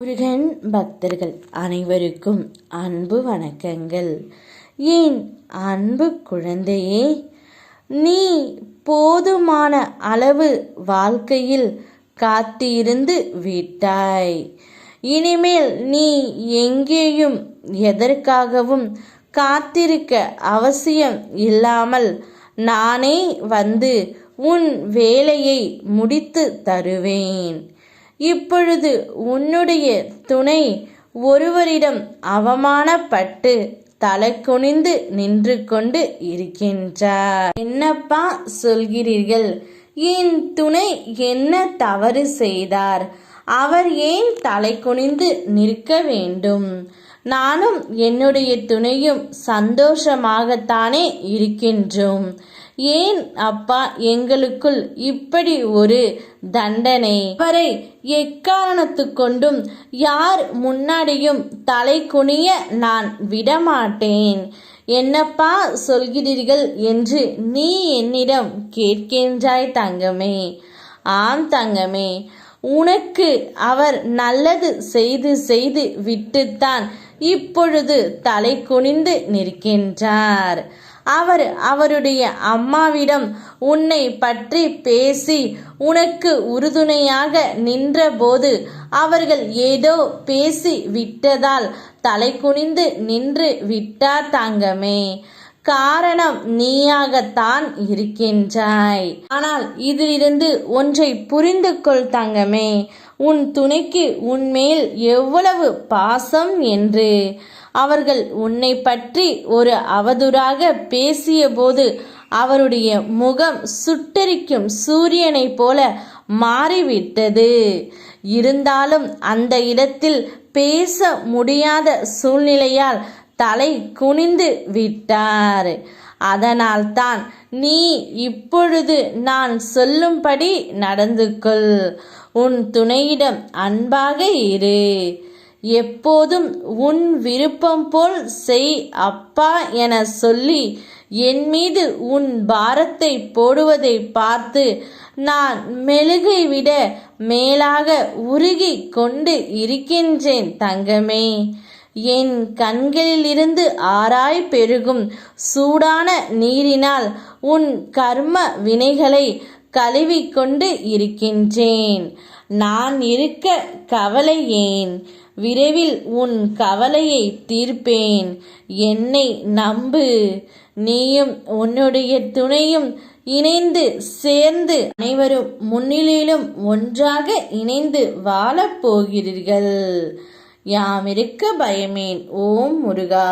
முருகன் பக்தர்கள் அனைவருக்கும் அன்பு வணக்கங்கள். ஏன் அன்பு குழந்தையே, நீ போதுமான அளவு வாழ்க்கையில் காத்திருந்து விட்டாய். இனிமேல் நீ எங்கேயும் எதற்காகவும் காத்திருக்க அவசியம் இல்லாமல் நானே வந்து உன் வேலையை முடித்து தருவேன். இப்பொழுது உன்னுடைய துணை ஒருவரிடம் அவமானப்பட்டு தலை குனிந்து நின்று கொண்டு இருக்கின்றார். என்னப்பா சொல்கிறீர்கள்? என் துணை என்ன தவறு செய்தார்? அவர் ஏன் தலை குனிந்து நிற்க வேண்டும்? நானும் என்னுடைய துணையும் சந்தோஷமாகத்தானே இருக்கின்றோம். ஏன் அப்பா எங்களுக்குள் இப்படி ஒரு தண்டனை? அவரை எக்காரணத்து கொண்டும் யார் முன்னாடியும் தலை குனிய நான் விடமாட்டேன். என்னப்பா சொல்கிறீர்கள் என்று நீ என்னிடம் கேட்கின்றாய் தங்கமே. ஆம் தங்கமே, உனக்கு அவர் நல்லது செய்து செய்து விட்டுத்தான் இப்பொழுது தலை குனிந்து நிற்கின்றார். அவர் அவருடைய அம்மாவிடம் உன்னை பற்றி பேசி உனக்கு உறுதுணையாக நின்றபோது அவர்கள் ஏதோ பேசி விட்டதால் தலை குனிந்து நின்று விட்டார் தங்கமே. காரணம் நீயாகத்தான் இருக்கின்றாய். ஆனால் இதிலிருந்து ஒன்றை புரிந்து கொள் தங்கமே, உன் துணைக்கு உன்மேல் எவ்வளவு பாசம் என்று. அவர்கள் உன்னை பற்றி ஒரு அவதூறாக பேசிய போது அவருடைய முகம் சுட்டெரிக்கும் சூரியனை போல மாறிவிட்டது. இருந்தாலும் அந்த இடத்தில் பேச முடியாத சூழ்நிலையால் தலை குனிந்து விட்டார். அதனால்தான் நீ இப்பொழுது நான் சொல்லும்படி நடந்து கொள். உன் துணையிடம் அன்பாக இரு. எப்போதும் உன் விருப்பம் போல் செய் அப்பா என சொல்லி என் மீது உன் பாரத்தை போடுவதை பார்த்து நான் மெழுகை விட மேலாக உருகி கொண்டு இருக்கின்றேன் தங்கமே. என் கண்களிலிருந்து ஆராய் பெருகும் சூடான நீரினால் உன் கர்ம வினைகளை கழுவிக்கொண்டு இருக்கின்றேன். நான் இருக்க கவலை ஏன்? விரைவில் உன் கவலையை தீர்ப்பேன். என்னை நம்பு. நீயும் உன்னுடைய துணையும் இணைந்து சேர்ந்து அனைவரும் முன்னிலையிலும் ஒன்றாக இணைந்து வாழப் போகிறீர்கள். யாம் இருக்க பயமேன். ஓம் முருகா.